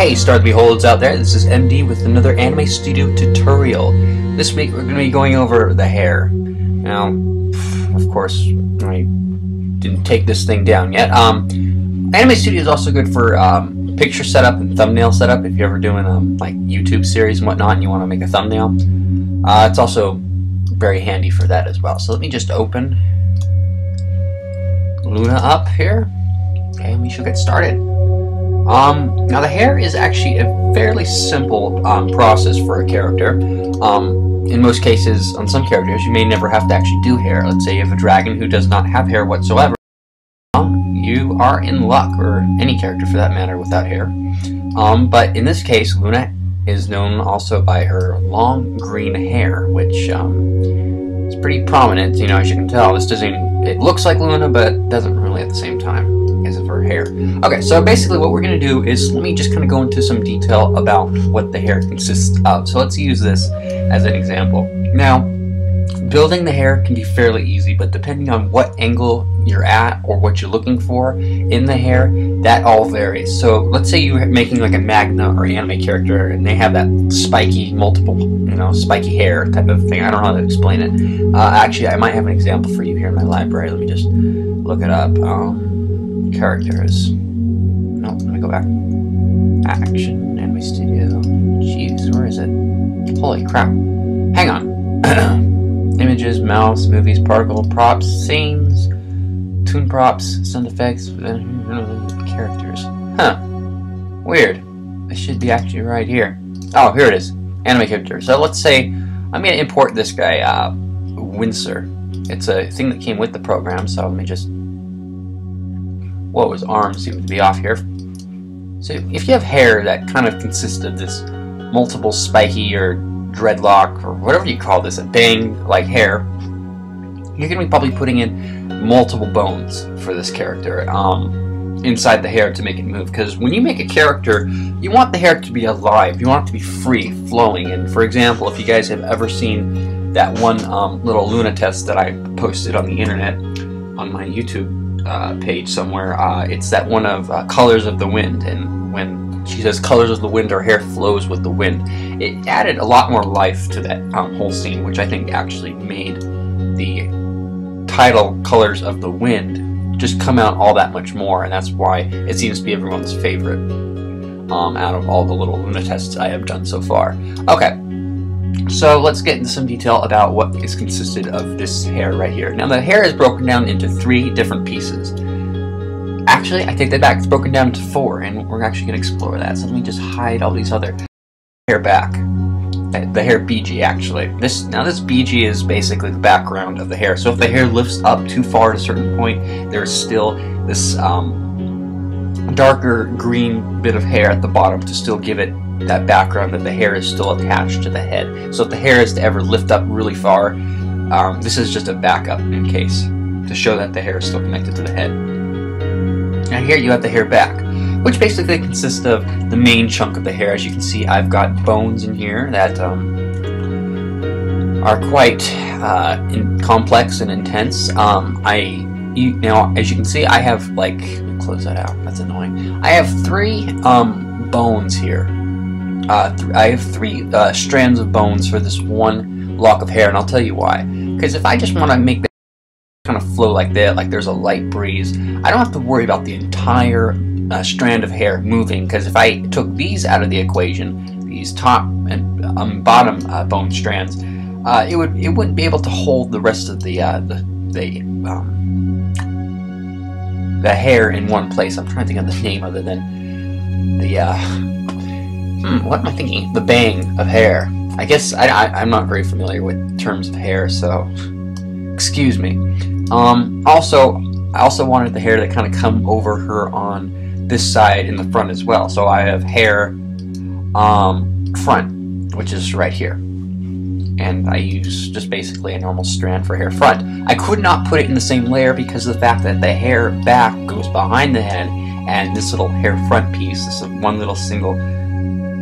Hey Star the Beholders out there, this is MD with another Anime Studio tutorial. This week we're going to be going over the hair. Now, of course, I didn't take this thing down yet. Anime Studio is also good for picture setup and thumbnail setup if you're ever doing like YouTube series and whatnot and you want to make a thumbnail. It's also very handy for that as well. So let me just open Luna up here, okay, and we should get started. Now the hair is actually a fairly simple process for a character. In most cases, on some characters, you may never have to actually do hair. Let's say you have a dragon who does not have hair whatsoever. You are in luck, or any character for that matter without hair. But in this case, Luna is known also by her long green hair, which is pretty prominent, you know, as you can tell. This doesn't, it looks like Luna, but doesn't really at the same time because of her hair. Okay, so basically what we're going to do is, let me just kind of go into some detail about what the hair consists of. So let's use this as an example. Now, building the hair can be fairly easy, but depending on what angle you're at or what you're looking for in the hair, that all varies. So let's say you're making like a Magna or anime character and they have that spiky, multiple, you know, spiky hair type of thing. I don't know how to explain it. Actually, I might have an example for you here in my library. Let me just look it up. Characters. No, let me go back. Action, Anime Studio. Jeez, where is it? Holy crap. Hang on. Images, mouse, movies, particle, props, scenes, tune props, sound effects, characters. Huh. Weird. This should be actually right here. Oh, here it is. Anime character. So let's say I'm going to import this guy, Windsor. It's a thing that came with the program, so let me just... Whoa, his arms seem to be off here. So if you have hair that kind of consists of this multiple spiky or dreadlock or whatever you call this, a bang like hair, you're going to be probably putting in multiple bones for this character inside the hair to make it move, because when you make a character, you want the hair to be alive, you want it to be free flowing. And for example, if you guys have ever seen that one little Luna test that I posted on the internet on my YouTube page somewhere, it's that one of Colors of the Wind, and when she says colors of the wind, her hair flows with the wind. It added a lot more life to that whole scene, which I think actually made the title Colors of the Wind just come out all that much more, and that's why it seems to be everyone's favorite out of all the little Luna tests I have done so far. Okay, so let's get into some detail about what is consisted of this hair right here. Now the hair is broken down into 3 different pieces. Actually, I take that back. It's broken down into 4, and we're actually going to explore that. So let me just hide all these other hair back. The hair BG, actually. This BG is basically the background of the hair. So if the hair lifts up too far at a certain point, there's still this darker green bit of hair at the bottom to still give it that background that the hair is still attached to the head. So if the hair is to ever lift up really far, this is just a backup in case, to show that the hair is still connected to the head. Now here you have the hair back, which basically consists of the main chunk of the hair. As you can see, I've got bones in here that are quite complex and intense. Now, as you can see, I have, like, let me close that out, that's annoying. I have 3 bones here. I have 3 strands of bones for this one lock of hair, and I'll tell you why. Because if I just want to make that kind of flow like that, like there's a light breeze, I don't have to worry about the entire strand of hair moving, because if I took these out of the equation, these top and bottom bone strands, it wouldn't be able to hold the rest of the hair in one place. I'm trying to think of the name other than the what am I thinking? The bang of hair. I guess I'm not very familiar with terms of hair, so excuse me. I also wanted the hair to kind of come over her on this side in the front as well. So I have hair front, which is right here. And I use just basically a normal strand for hair front. I could not put it in the same layer because of the fact that the hair back goes behind the head, and this little hair front piece, this one little single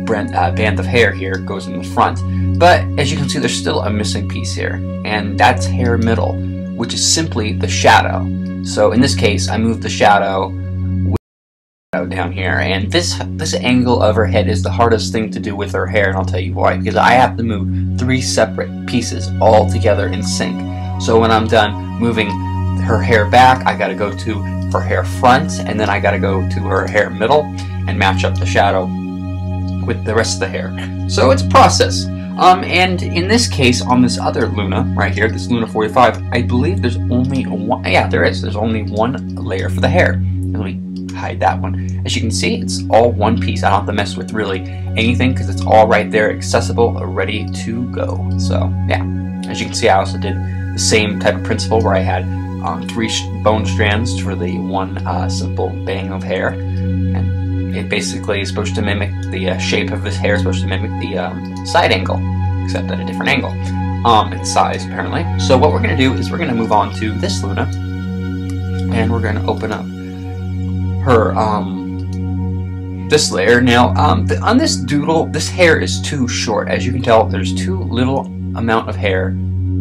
band of hair here, goes in the front. But as you can see, there's still a missing piece here, and that's hair middle, which is simply the shadow. So in this case, I moved the shadow down here, and this angle of her head is the hardest thing to do with her hair, and I'll tell you why. Because I have to move 3 separate pieces all together in sync. So when I'm done moving her hair back, I gotta go to her hair front, and then I gotta go to her hair middle and match up the shadow with the rest of the hair. So it's a process. And in this case, on this other Luna right here, this Luna 45, I believe there's only one. Yeah, there is. There's only one layer for the hair. Let me hide that one. As you can see, it's all one piece. I don't have to mess with really anything because it's all right there, accessible, ready to go. So yeah, as you can see, I also did the same type of principle where I had 3 bone strands for the one simple bang of hair, and it basically is supposed to mimic the shape of this hair, is supposed to mimic the side angle, except at a different angle in size apparently. So what we're going to do is we're going to move on to this Luna, and we're going to open up her this layer. Now on this doodle, this hair is too short. As you can tell, there's too little amount of hair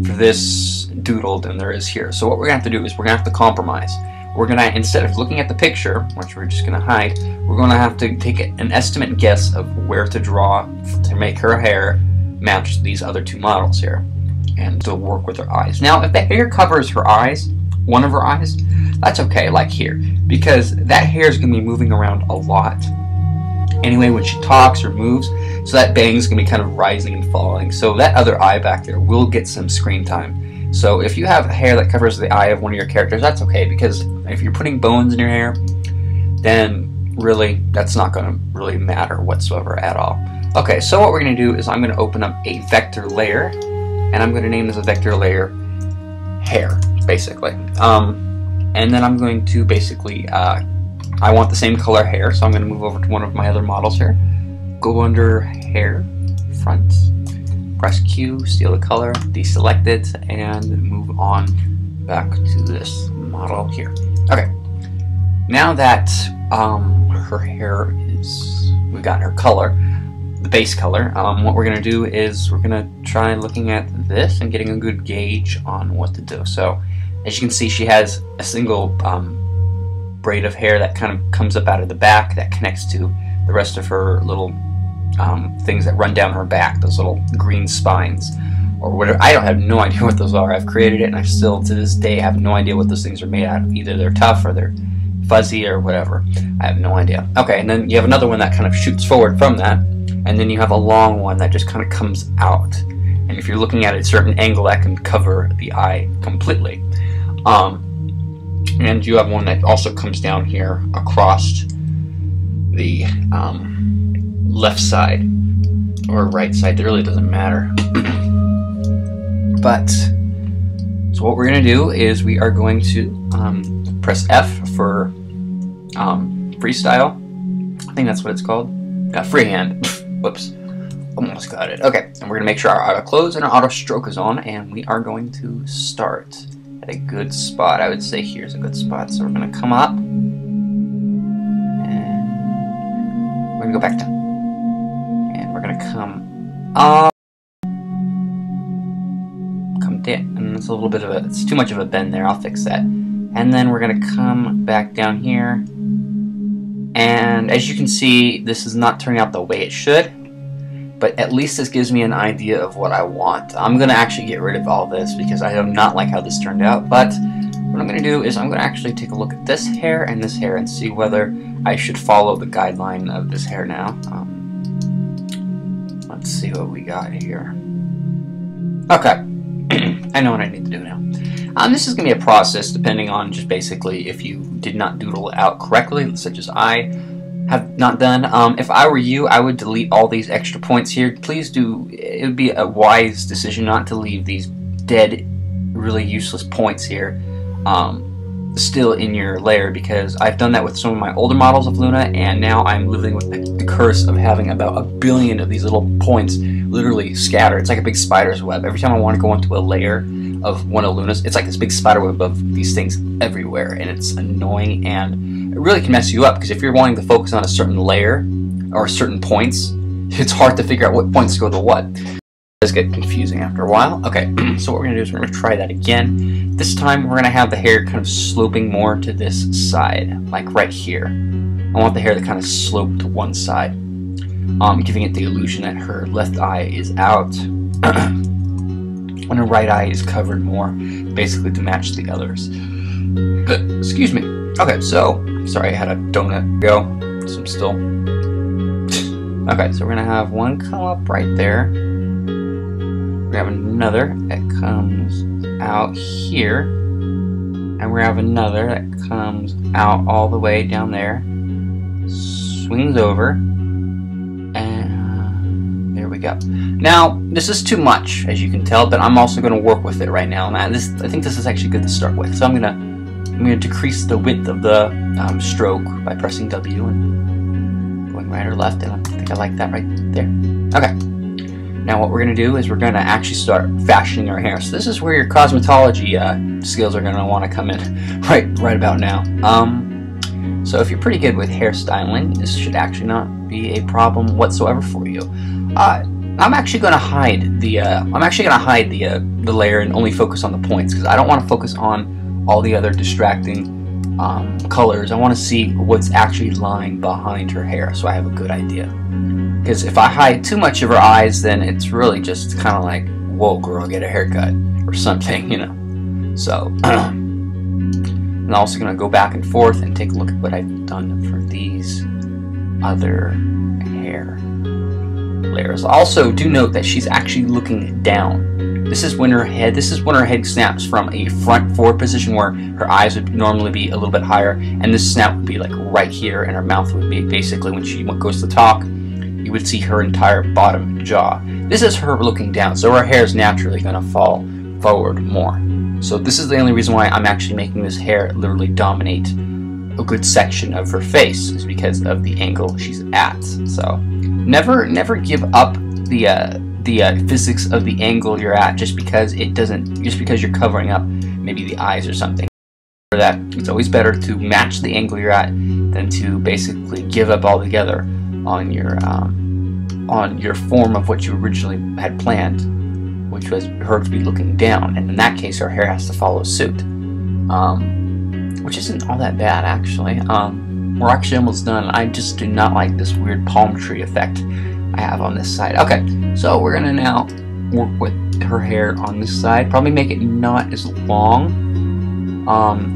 for this doodle than there is here. So what we're gonna have to do is we're gonna have to compromise. We're gonna, instead of looking at the picture, which we're just gonna hide, we're gonna have to take an estimate guess of where to draw to make her hair match these other 2 models here, and to work with her eyes. Now if the hair covers her eyes, one of her eyes, that's okay, like here, because that hair is gonna be moving around a lot anyway when she talks or moves, so that bang's gonna be kind of rising and falling, so that other eye back there will get some screen time. So if you have hair that covers the eye of one of your characters, that's okay, because if you're putting bones in your hair, then really that's not gonna really matter whatsoever at all. Okay, so what we're gonna do is I'm gonna open up a vector layer, and I'm gonna name this a vector layer hair, basically. And then I'm going to basically I want the same color hair, so I'm going to move over to one of my other models here. Go under hair, front, press Q, steal the color, deselect it, and move on back to this model here. Okay, now that her hair is, we've got her color, the base color, what we're going to do is we're going to try looking at this and getting a good gauge on what to do. So as you can see, she has a single braid of hair that kind of comes up out of the back that connects to the rest of her little things that run down her back, those little green spines or whatever. I have no idea what those are. I've created it and I still to this day have no idea what those things are made out of. Either they're tough or they're fuzzy or whatever. I have no idea. Okay, and then you have another one that kind of shoots forward from that, and then you have a long one that just kind of comes out. And if you're looking at a certain angle, that can cover the eye completely. And you have one that also comes down here across the left side or right side. It really doesn't matter. But so what we're going to do is we are going to press F for freestyle. I think that's what it's called. Freehand. Whoops. Almost got it. Okay, and we're going to make sure our auto close and our auto stroke is on, and we are going to start at a good spot. I would say here's a good spot. So we're going to come up, and we're going to go back down, and we're going to come up, come down, and it's a little bit of a, it's too much of a bend there. I'll fix that. And then we're going to come back down here, and as you can see, this is not turning out the way it should. But at least this gives me an idea of what I want. I'm going to actually get rid of all this because I do not like how this turned out. But what I'm going to do is I'm going to actually take a look at this hair and see whether I should follow the guideline of this hair now. Let's see what we got here. Okay. I know what I need to do now. This is going to be a process depending on just basically if you did not doodle it out correctly, such as I have not done. If I were you, I would delete all these extra points here. Please do. It would be a wise decision not to leave these dead, really useless points here still in your layer, because I've done that with some of my older models of Luna, and now I'm living with the curse of having about 1 billion of these little points literally scattered. It's like a big spider's web. Every time I want to go into a layer of one of Luna's, it's like this big spider web of these things everywhere, and it's annoying, and it really can mess you up, because if you're wanting to focus on a certain layer or certain points, it's hard to figure out what points go to what. It does get confusing after a while. Okay, so what we're going to do is we're going to try that again. This time we're going to have the hair kind of sloping more to this side, like right here. I want the hair to kind of slope to one side, giving it the illusion that her left eye is out when her right eye is covered more, basically to match the others. Excuse me. Okay, so, sorry, I had a donut go, so I'm still... Okay, so we're going to have one come up right there. We have another that comes out here. And we have another that comes out all the way down there. Swings over. And there we go. Now, this is too much, as you can tell, but I'm also going to work with it right now. And I think this is actually good to start with. So I'm going to decrease the width of the stroke by pressing W and going right or left. And I think I like that right there. Okay. Now what we're going to do is we're going to actually start fashioning our hair. So this is where your cosmetology skills are going to want to come in right about now. So if you're pretty good with hairstyling, this should actually not be a problem whatsoever for you. I'm actually going to hide the layer and only focus on the points because I don't want to focus on all the other distracting colors. I want to see what's actually lying behind her hair so I have a good idea. Because if I hide too much of her eyes, then it's really just kind of like, whoa girl, get a haircut or something, you know. So I'm also going to go back and forth and take a look at what I've done for these other hair layers. Also, do note that she's actually looking down. This is when her head snaps from a front forward position where her eyes would normally be a little bit higher, and this snap would be like right here, and her mouth would be basically when she goes to talk. You would see her entire bottom jaw. This is her looking down, so her hair is naturally going to fall forward more. So this is the only reason why I'm actually making this hair literally dominate a good section of her face, is because of the angle she's at. So never give up the physics of the angle you're at just because you're covering up maybe the eyes or something. For that, it's always better to match the angle you're at than to basically give up altogether on your form of what you originally had planned, which was her to be looking down, and in that case her hair has to follow suit, which isn't all that bad actually. We're actually almost done. I just do not like this weird palm tree effect I have on this side. Okay, so we're gonna now work with her hair on this side, probably make it not as long.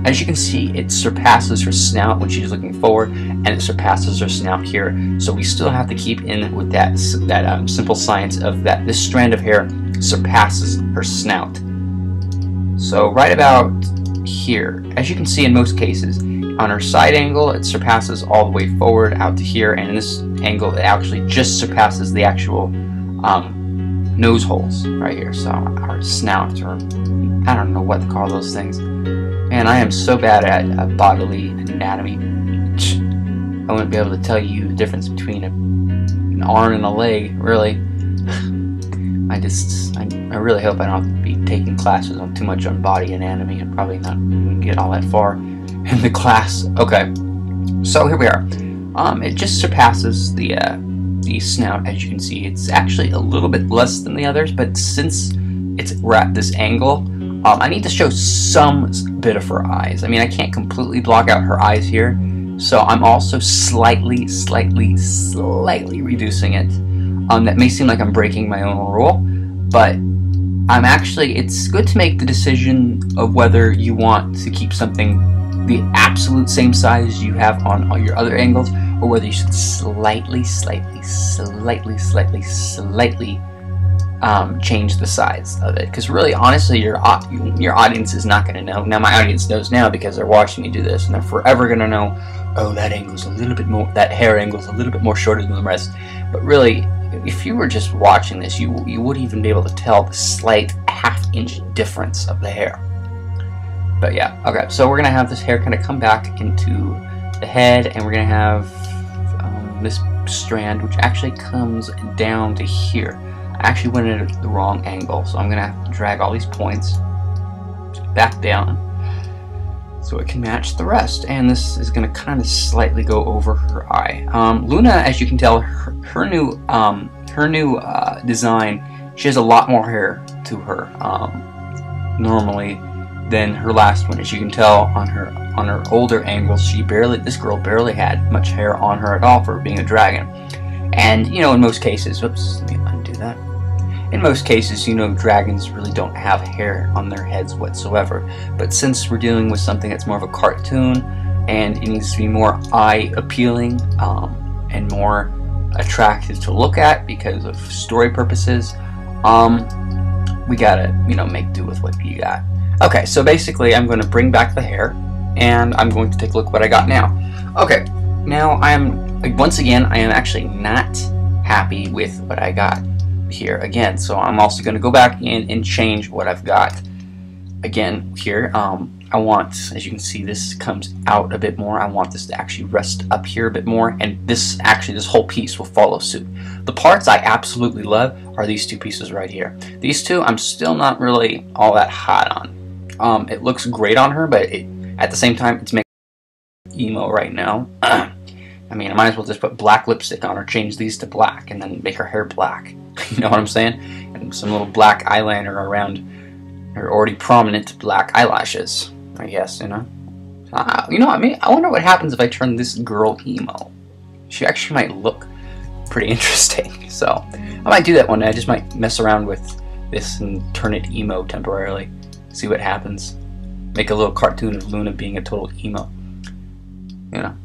As you can see, it surpasses her snout when she's looking forward, and it surpasses her snout here. So we still have to keep in with that simple science of that this strand of hair surpasses her snout. So right about here, as you can see in most cases, on her side angle, it surpasses all the way forward out to here, and in this angle, it actually just surpasses the actual nose holes right here. So our snout, or I don't know what to call those things. Man, I am so bad at bodily anatomy. I wouldn't be able to tell you the difference between an arm and a leg, really. I really hope I don't have to be taking classes on too much on body anatomy and probably not even get all that far in the class. Okay, so here we are. It just surpasses the snout, as you can see. It's actually a little bit less than the others, but since we're at this angle, I need to show some bit of her eyes. I mean, I can't completely block out her eyes here, so I'm also slightly reducing it. That may seem like I'm breaking my own rule, but it's good to make the decision of whether you want to keep something the absolute same size you have on all your other angles, or whether you should slightly change the size of it, because really, honestly, your audience is not going to know. Now, my audience knows now because they're watching me do this, and they're forever going to know, oh, that hair angle's a little bit more shorter than the rest. But really, if you were just watching this, you wouldn't even be able to tell the slight half-inch difference of the hair. But yeah, okay, so we're going to have this hair kind of come back into the head, and we're going to have this strand, which actually comes down to here. I actually went at the wrong angle, so I'm going to have to drag all these points back down so it can match the rest. And this is going to kind of slightly go over her eye. Luna, as you can tell, her new design, she has a lot more hair to her normally than her last one. As you can tell on her older angles, this girl barely had much hair on her at all for being a dragon. And you know, in most cases, whoops, let me undo that. In most cases, you know, dragons really don't have hair on their heads whatsoever. But since we're dealing with something that's more of a cartoon, and it needs to be more eye appealing and more attractive to look at because of story purposes, we gotta, you know, make do with what you got. Okay, so basically I'm going to bring back the hair, and I'm going to take a look at what I got now. Okay, now once again, I am actually not happy with what I got here again, so I'm also going to go back in and change what I've got again here. I want, as you can see, this comes out a bit more. I want this to actually rest up here a bit more, and this whole piece will follow suit. The parts I absolutely love are these two pieces right here. These two I'm still not really all that hot on. It looks great on her, but at the same time, it's making emo right now. I mean, I might as well just put black lipstick on her, change these to black, and then make her hair black. You know what I'm saying? And some little black eyeliner around her already prominent black eyelashes, I guess, you know? You know, I mean, I wonder what happens if I turn this girl emo. She actually might look pretty interesting. So, I might do that one day. I just might mess around with this and turn it emo temporarily. See what happens. Make a little cartoon of Luna being a total emo. You know?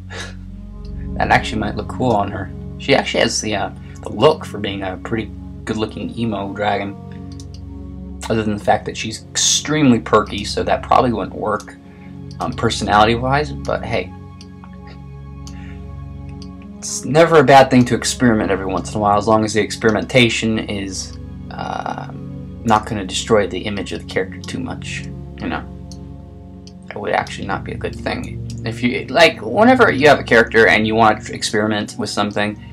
That actually might look cool on her. She actually has the look for being a pretty good-looking emo dragon. Other than the fact that she's extremely perky, so that probably wouldn't work personality-wise, but hey. It's never a bad thing to experiment every once in a while, as long as the experimentation is not going to destroy the image of the character too much, you know. That would actually not be a good thing. If you, like, whenever you have a character and you want to experiment with something,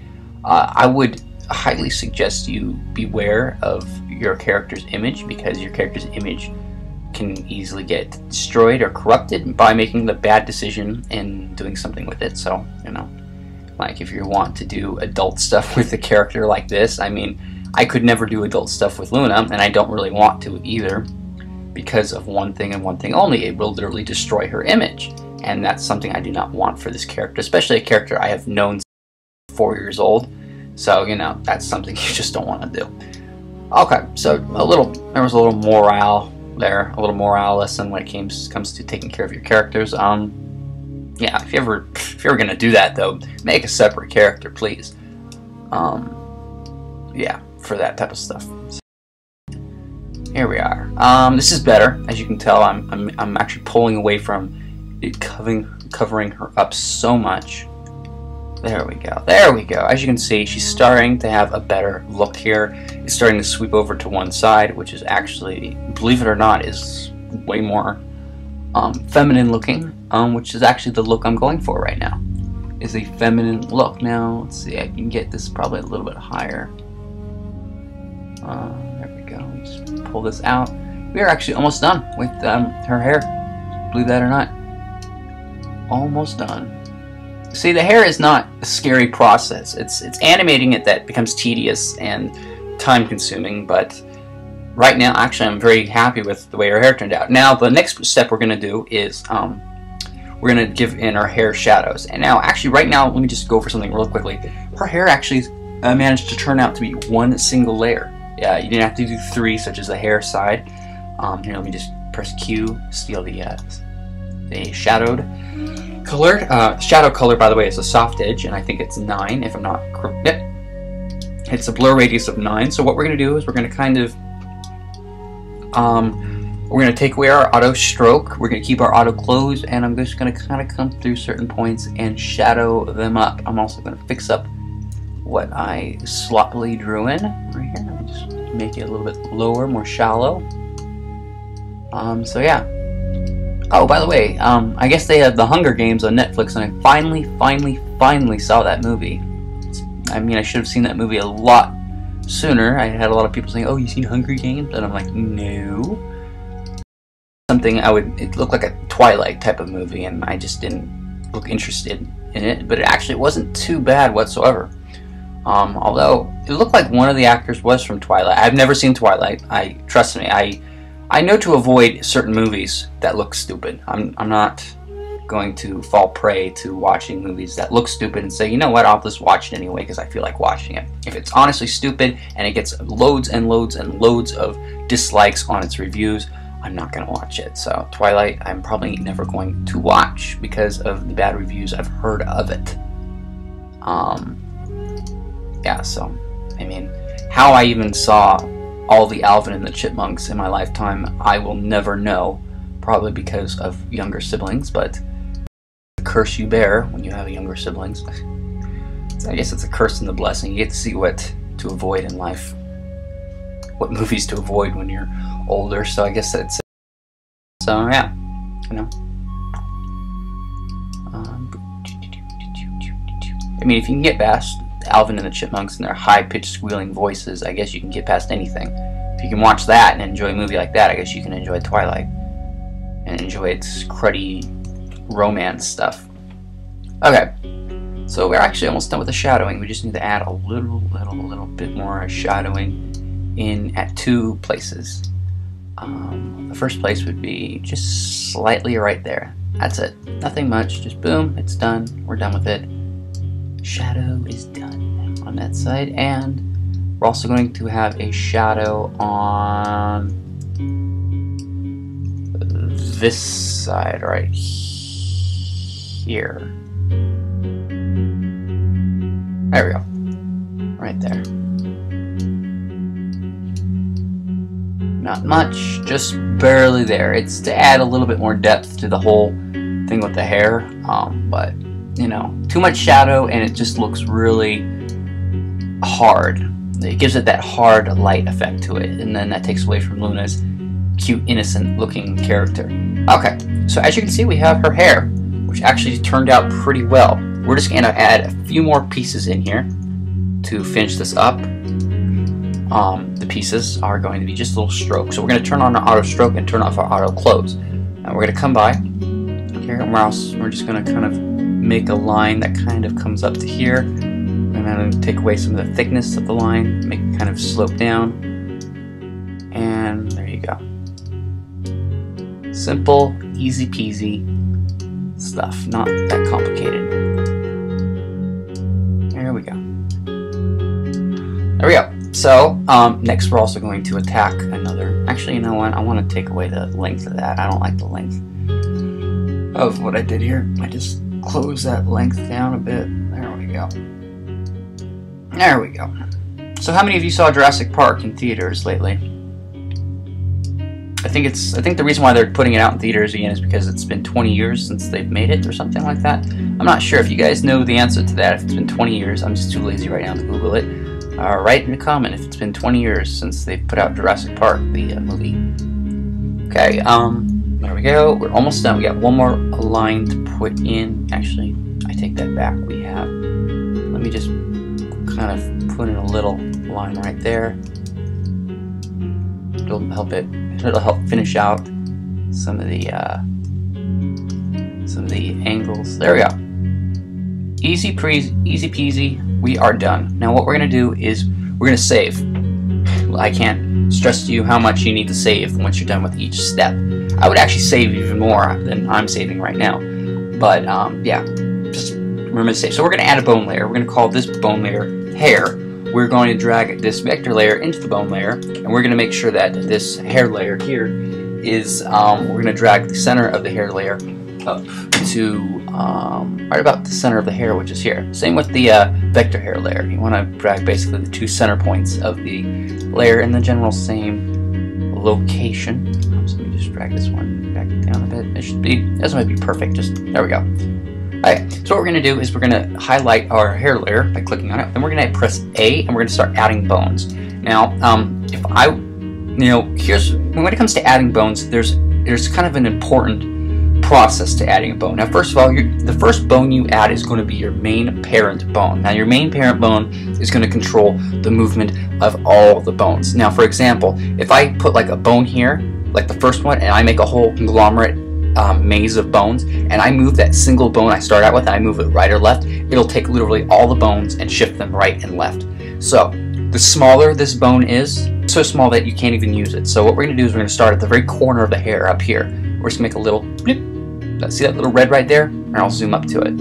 I would highly suggest you beware of your character's image, because your character's image can easily get destroyed or corrupted by making the bad decision and doing something with it. So, you know, like if you want to do adult stuff with a character like this, I mean, I could never do adult stuff with Luna, and I don't really want to either, because of one thing and one thing only: it will literally destroy her image. And that's something I do not want for this character, especially a character I have known since 4 years old. So, you know, that's something you just don't want to do. Okay, so there was a little morale there, a little morale lesson when it comes to taking care of your characters. Yeah, if you're ever gonna do that though, make a separate character, please. Yeah, for that type of stuff. So, here we are. This is better, as you can tell. I'm actually pulling away from it, covering her up so much. There we go. There we go. As you can see, she's starting to have a better look here. It's starting to sweep over to one side, which is actually, believe it or not, is way more feminine looking, which is actually the look I'm going for right now. Is a feminine look. Now, let's see, I can get this probably a little bit higher. There we go. Just pull this out. We are actually almost done with her hair. Believe that or not. Almost done. See, the hair is not a scary process. It's animating it that becomes tedious and time-consuming, but right now, actually, I'm very happy with the way her hair turned out. Now, the next step we're going to do is we're going to give in our hair shadows. And now, actually, right now, let me just go over something real quickly. Her hair actually managed to turn out to be one single layer. Yeah, you didn't have to do three, such as the hair side. Here, let me just press Q, steal the shadowed colored. Shadow color, by the way, is a soft edge, and I think it's 9, if I'm not correct. It's a blur radius of 9. So what we're going to do is we're going to kind of, we're going to take away our auto stroke. We're going to keep our auto closed, and I'm just going to kind of come through certain points and shadow them up. I'm also going to fix up what I sloppily drew in right here. Let me just make it a little bit lower, more shallow. So yeah. Oh, by the way, I guess they have The Hunger Games on Netflix, and I finally saw that movie. I mean, I should have seen that movie a lot sooner. I had a lot of people saying, "Oh, you seen Hunger Games?" And I'm like, no. Something it looked like a Twilight type of movie, and I just didn't look interested in it. But it actually wasn't too bad whatsoever. Although it looked like one of the actors was from Twilight. I've never seen Twilight. Trust me, I know to avoid certain movies that look stupid. I'm not going to fall prey to watching movies that look stupid and say, you know what, I'll just watch it anyway because I feel like watching it. If it's honestly stupid and it gets loads and loads and loads of dislikes on its reviews, I'm not going to watch it. So Twilight, I'm probably never going to watch because of the bad reviews I've heard of it. Yeah, so, I mean, how I even saw all the Alvin and the Chipmunks in my lifetime, I will never know, probably because of younger siblings, but the curse you bear when you have younger siblings. So I guess it's a curse and the blessing. You get to see what to avoid in life, what movies to avoid when you're older, so I guess that's it. So yeah, you know. I mean, if you can get past Alvin and the Chipmunks and their high-pitched squealing voices, I guess you can get past anything. If you can watch that and enjoy a movie like that, I guess you can enjoy Twilight and enjoy its cruddy romance stuff. Okay, so we're actually almost done with the shadowing. We just need to add a little bit more shadowing in at 2 places. The first place would be just slightly right there. That's it. Nothing much. Just boom, it's done. We're done with it. Shadow is done on that side, and we're also going to have a shadow on this side right here. There we go. Right there. Not much, just barely there. It's to add a little bit more depth to the whole thing with the hair, but you know, too much shadow and it just looks really hard. It gives it that hard light effect to it, and then that takes away from Luna's cute, innocent looking character. Okay, so as you can see, we have her hair, which actually turned out pretty well. We're just going to add a few more pieces in here to finish this up. The pieces are going to be just little strokes. So we're going to turn on our auto stroke and turn off our auto close. And we're going to come by here, and we're just going to kind of make a line that kind of comes up to here. And then take away some of the thickness of the line, make it kind of slope down. And there you go. Simple, easy peasy stuff, not that complicated. There we go. There we go. So, next we're also going to attack another... Actually, you know what? I want to take away the length of that. I don't like the length of what I did here. I just close that length down a bit. There we go. There we go. So how many of you saw Jurassic Park in theaters lately? I think the reason why they're putting it out in theaters again is because it's been 20 years since they've made it or something like that. I'm not sure if you guys know the answer to that. If it's been 20 years, I'm just too lazy right now to Google it. Write in the comment if it's been 20 years since they've put out Jurassic Park, the movie. Okay, there we go. We're almost done. We got one more line to put in. Actually, I take that back. We have... Let me just kind of put in a little line right there. It'll help finish out some of the angles. There we go. Easy peasy. We are done. Now what we're gonna do is we're gonna save. I can't stress to you how much you need to save once you're done with each step. I would actually save even more than I'm saving right now. But yeah, just remember to save. So we're gonna add a bone layer. We're gonna call this bone layer hair. We're going to drag this vector layer into the bone layer, and we're going to make sure that this hair layer here is, we're going to drag the center of the hair layer up to right about the center of the hair, which is here. Same with the vector hair layer. You want to drag basically the 2 center points of the layer in the general same location. So let me just drag this one back down a bit. This might be perfect. Just there we go. Alright, so what we're going to do is we're going to highlight our hair layer by clicking on it, then we're going to press A, and we're going to start adding bones. Now, when it comes to adding bones, there's kind of an important process to adding a bone. Now, first of all, the first bone you add is going to be your main parent bone. Now, your main parent bone is going to control the movement of all the bones. Now, for example, if I put like a bone here, like the first one, and I make a whole conglomerate maze of bones, and I move that single bone I start out with, and I move it right or left, it'll take literally all the bones and shift them right and left. So the smaller this bone is, so small that you can't even use it. So what we're going to do is we're going to start at the very corner of the hair up here. We're just going to make a little blip. See that little red right there? And I'll zoom up to it.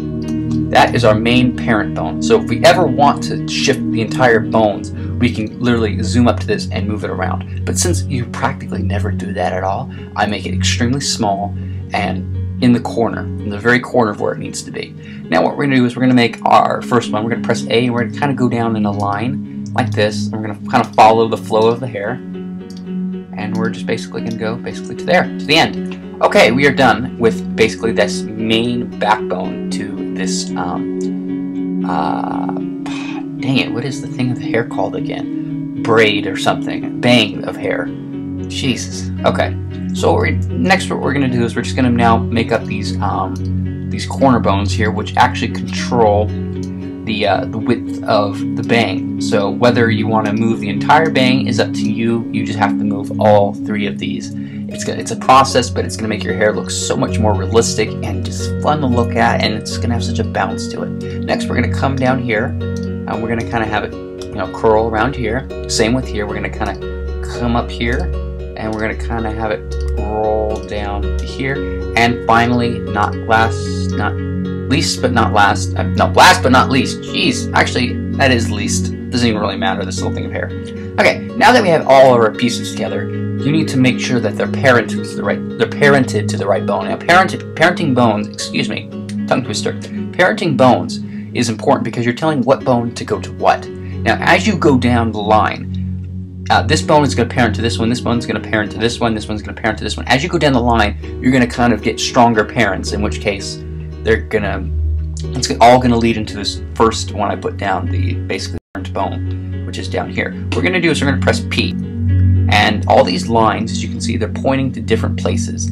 That is our main parent bone. So if we ever want to shift the entire bones, we can literally zoom up to this and move it around. But since you practically never do that at all, I make it extremely small and in the corner, in the very corner of where it needs to be. Now what we're going to do is we're going to make our first one. We're going to press A and we're going to kind of go down in a line like this. And we're going to kind of follow the flow of the hair. And we're just basically going to go basically to there, to the end. Okay, we are done with basically this main backbone to this, dang it, what is the thing of the hair called again? Braid or something, bang of hair. Jesus. Okay, so next what we're going to do is we're just going to now make up these corner bones here, which actually control the width of the bang. So whether you want to move the entire bang is up to you. You just have to move all three of these. It's a process, but it's going to make your hair look so much more realistic and just fun to look at, and it's going to have such a bounce to it. Next, we're going to come down here, and we're going to kind of have it, curl around here. Same with here. We're going to kind of come up here, and we're going to kind of have it roll down to here. And finally, not least but not least. Jeez, actually, that is least. Doesn't even really matter, this little thing of hair. Okay, now that we have all of our pieces together, you need to make sure that they're parented to the right bone. Now, parenting bones, excuse me, tongue twister. Parenting bones is important because you're telling what bone to go to what. Now, as you go down the line, this bone is going to parent to this one, this bone's going to parent to this one, this one's going to parent to this one. As you go down the line, you're going to kind of get stronger parents, in which case it's all going to lead into this first one I put down, the basically parent bone, which is down here. What we're going to do is we're going to press P. And all these lines, as you can see, they're pointing to different places.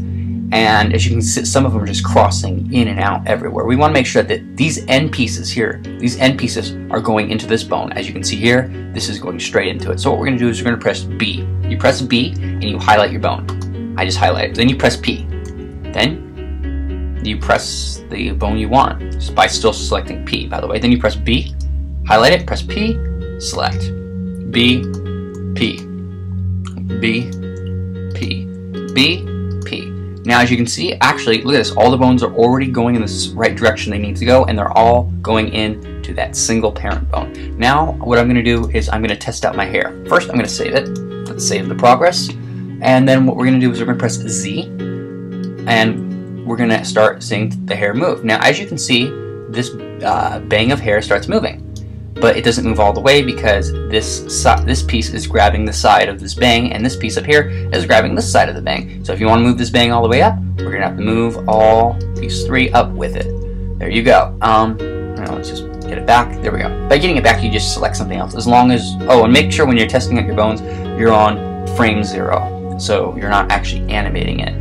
And as you can see, some of them are just crossing in and out everywhere. We want to make sure that these end pieces here, these end pieces are going into this bone. As you can see here, this is going straight into it. So what we're going to do is we're going to press B. You press B and you highlight your bone. I just highlight it. Then you press P. Then you press the bone you want, just by still selecting P, by the way. Then you press B, highlight it, press P, select. B, P. B, P, B, P. Now as you can see, actually, look at this, all the bones are already going in the right direction they need to go, and they're all going into that single parent bone. Now what I'm going to do is I'm going to test out my hair. First I'm going to save it. Let's save the progress. And then what we're going to do is we're going to press Z, and we're going to start seeing the hair move. Now as you can see, this bang of hair starts moving. But it doesn't move all the way because this piece is grabbing the side of this bang, and this piece up here is grabbing this side of the bang. So if you want to move this bang all the way up, we're going to have to move all these three up with it. There you go. Let's just get it back. There we go. By getting it back, you just select something else. As long as, and make sure when you're testing out your bones, you're on frame 0. So you're not actually animating it.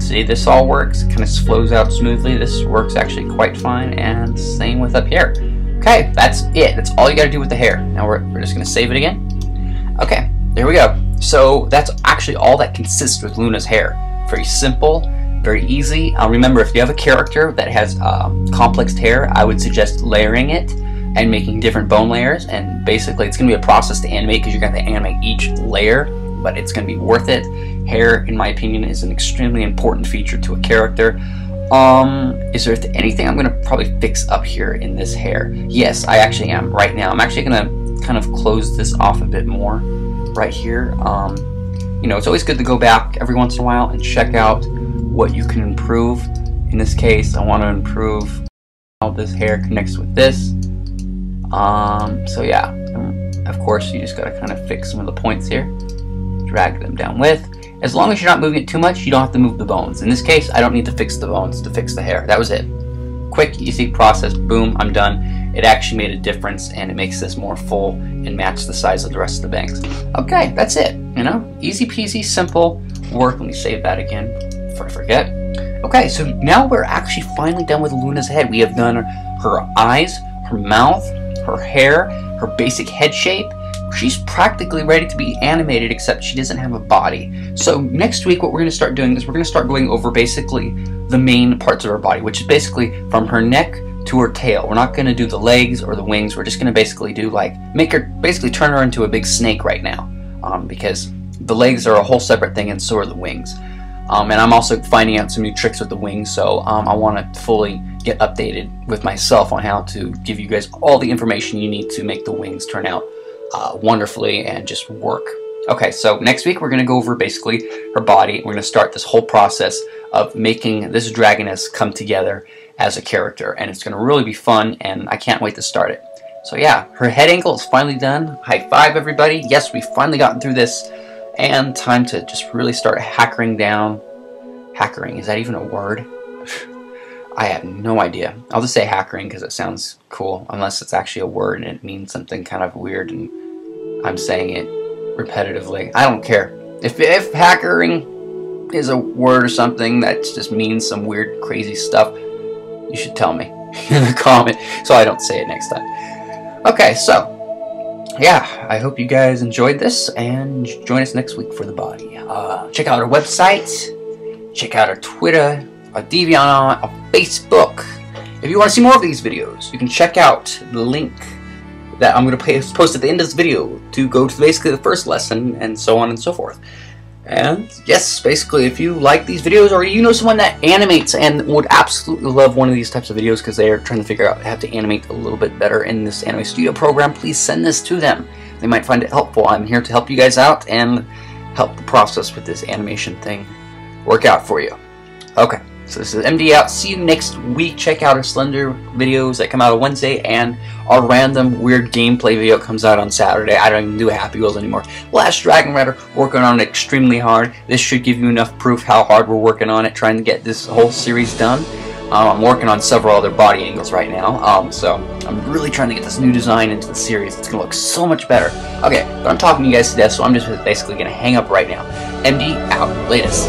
See, this all works. It kind of flows out smoothly. This works actually quite fine, and same with up here. Okay, that's it. That's all you gotta do with the hair. Now we're just gonna save it again. Okay, there we go. So that's actually all that consists with Luna's hair. Very simple, very easy. Remember, if you have a character that has complex hair, I would suggest layering it and making different bone layers. And basically, it's gonna be a process to animate because you're gonna have to animate each layer, but it's gonna be worth it. Hair, in my opinion, is an extremely important feature to a character. Is there anything I'm gonna probably fix up here in this hair? Yes, I actually am right now. I'm actually gonna kind of close this off a bit more right here. It's always good to go back every once in a while and check out what you can improve. In this case, I want to improve how this hair connects with this. So yeah, of course, you just gotta kind of fix some of the points here, drag them down with. As long as you're not moving it too much, you don't have to move the bones. In this case, I don't need to fix the bones to fix the hair. That was it. Quick, easy process, boom, I'm done. It actually made a difference, and it makes this more full and match the size of the rest of the bangs. Okay, that's it, easy peasy, simple work. Let me save that again before I forget. Okay, so now we're actually finally done with Luna's head. We have done her eyes, her mouth, her hair, her basic head shape. She's practically ready to be animated, except she doesn't have a body. So next week what we're going to start doing is we're going to start going over basically the main parts of her body, which is basically from her neck to her tail. We're not going to do the legs or the wings. We're just going to basically do like basically turn her into a big snake right now, because the legs are a whole separate thing and so are the wings. And I'm also finding out some new tricks with the wings, so I want to fully get updated with myself on how to give you guys all the information you need to make the wings turn out wonderfully and just work. Okay, so next week we're going to go over basically her body. We're going to start this whole process of making this dragoness come together as a character, and it's going to really be fun, and I can't wait to start it. So yeah, her head angle is finally done. High five, everybody. Yes, we've finally gotten through this, and time to just really start hackering down. Hackering, is that even a word? I have no idea. I'll just say hackering because it sounds cool, unless it's actually a word and it means something kind of weird and I'm saying it repetitively. I don't care. If hackering is a word or something that just means some weird crazy stuff, you should tell me in the comment so I don't say it next time. Okay, so yeah, I hope you guys enjoyed this, and join us next week for the body. Check out our website, check out our Twitter, our Deviant, our Facebook. If you want to see more of these videos, you can check out the link that I'm going to post at the end of this video to go to basically the first lesson, and so on and so forth. And yes, basically, if you like these videos, or you know someone that animates and would absolutely love one of these types of videos because they are trying to figure out how to animate a little bit better in this Anime Studio program, please send this to them. They might find it helpful. I'm here to help you guys out and help the process with this animation thing work out for you. Okay, so this is MD out. See you next week. Check out our Slender videos that come out on Wednesday, and our random weird gameplay video comes out on Saturday. I don't even do Happy Wheels anymore. Last Dragon Rider, working on it extremely hard. This should give you enough proof how hard we're working on it, trying to get this whole series done. I'm working on several other body angles right now, so I'm really trying to get this new design into the series. It's going to look so much better. Okay, but I'm talking to you guys to death, so I'm just basically going to hang up right now. MD out. Latest.